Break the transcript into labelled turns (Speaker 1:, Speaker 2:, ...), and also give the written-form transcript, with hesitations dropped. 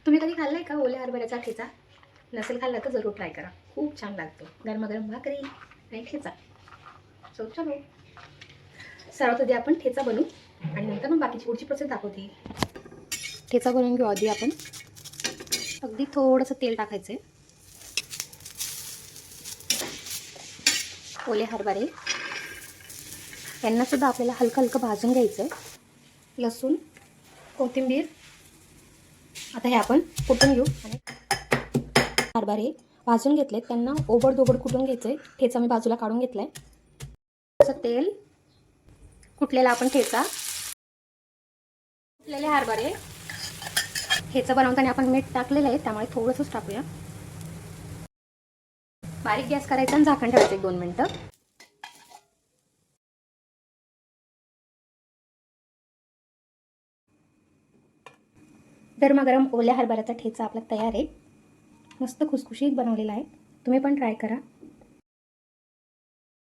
Speaker 1: तुम्ही कधी खाल्लाय का ओल्या हरभऱ्याचा ठेचा? नसेल खाल्ला तर जरूर ट्राय करा, खूप छान लागतो. गरमागरम भाकरी आणि ठेचा. चलो सर्वात आधी आपण ठेचा बनवू आणि नंतर मग बाकीची पुढची प्रोसेस दाखवते. ठेचा बनवून घेऊ आधी आपण. अगदी थोडंसं तेल टाकायचं आहे. ओले हरभरे यांना सुद्धा आपल्याला हलकं हलकं भाजून घ्यायचं आहे. लसूण, कोथिंबीर आता हे आपण कुटून घेऊ. आणि हरभरे भाजून घेतलेत, त्यांना ओबडधोबड कुटून घ्यायचे. ठेचा मी बाजूला काढून घेतलाय. तेल, कुटलेला आपण ठेचा, कुटलेले हरभरे. ठेचा बनवताना आपण मीठ टाकलेलं आहे, त्यामुळे थोडंसंच टाकूया. बारीक गॅस करायचा आणि झाकण ठेवायचं 1-2 मिनिटं. गरमागरम ओल्या हरभऱ्याचा ठेचा आपला तयार आहे. मस्त खुसखुशीत बनवलेला आहे. तुम्ही पण ट्राय करा.